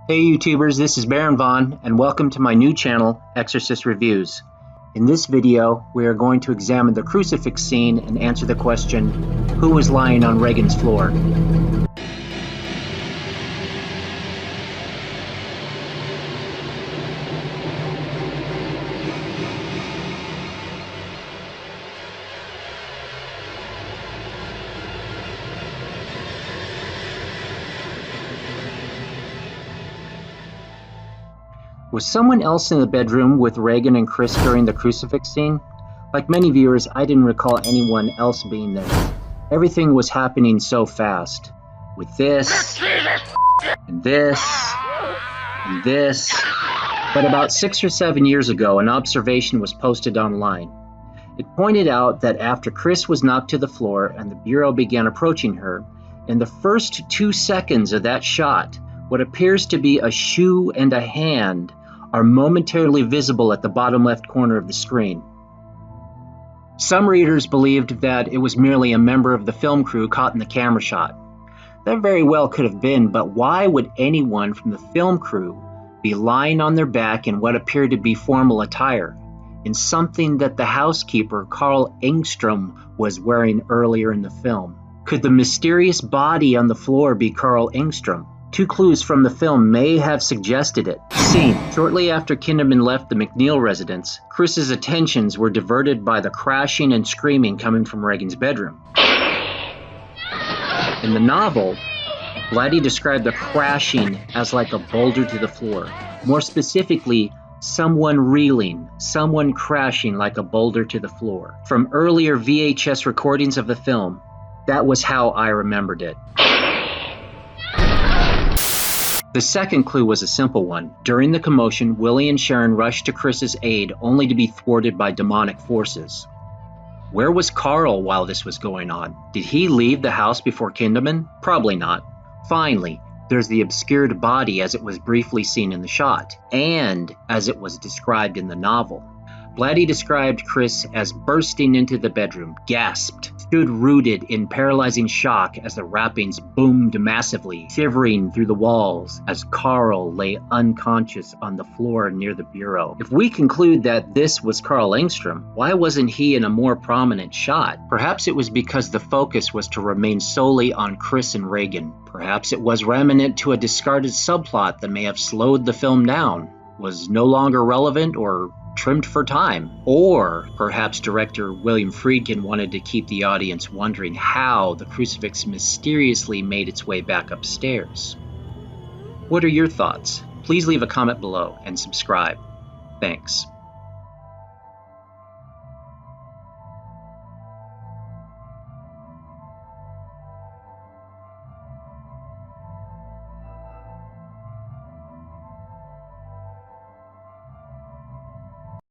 Hey YouTubers, this is Merrin, and welcome to my new channel, Exorcist Reviews. In this video, we are going to examine the crucifix scene and answer the question, who was lying on Regan's floor? Was someone else in the bedroom with Regan and Chris during the crucifix scene? Like many viewers, I didn't recall anyone else being there. Everything was happening so fast. With this, and this, and this. But about 6 or 7 years ago, an observation was posted online. It pointed out that after Chris was knocked to the floor and the bureau began approaching her, in the first 2 seconds of that shot, what appears to be a shoe and a hand are momentarily visible at the bottom left corner of the screen. Some readers believed that it was merely a member of the film crew caught in the camera shot. That very well could have been, but why would anyone from the film crew be lying on their back in what appeared to be formal attire, in something that the housekeeper, Carl Engstrom, was wearing earlier in the film? Could the mysterious body on the floor be Carl Engstrom? 2 clues from the film may have suggested it. Scene. Shortly after Kinderman left the McNeil residence, Chris's attentions were diverted by the crashing and screaming coming from Regan's bedroom. In the novel, Blatty described the crashing as like a boulder to the floor. More specifically, someone reeling, someone crashing like a boulder to the floor. From earlier VHS recordings of the film, that was how I remembered it. The second clue was a simple one. During the commotion, Willie and Sharon rushed to Chris's aid only to be thwarted by demonic forces. Where was Carl while this was going on? Did he leave the house before Kinderman? Probably not. Finally, there's the obscured body as it was briefly seen in the shot, and as it was described in the novel. Blatty described Chris as bursting into the bedroom, gasped, stood rooted in paralyzing shock as the wrappings boomed massively, shivering through the walls as Carl lay unconscious on the floor near the bureau. If we conclude that this was Carl Engstrom, why wasn't he in a more prominent shot? Perhaps it was because the focus was to remain solely on Chris and Regan. Perhaps it was remnant to a discarded subplot that may have slowed the film down, was no longer relevant, or trimmed for time. Or perhaps director William Friedkin wanted to keep the audience wondering how the crucifix mysteriously made its way back upstairs. What are your thoughts? Please leave a comment below and subscribe. Thanks.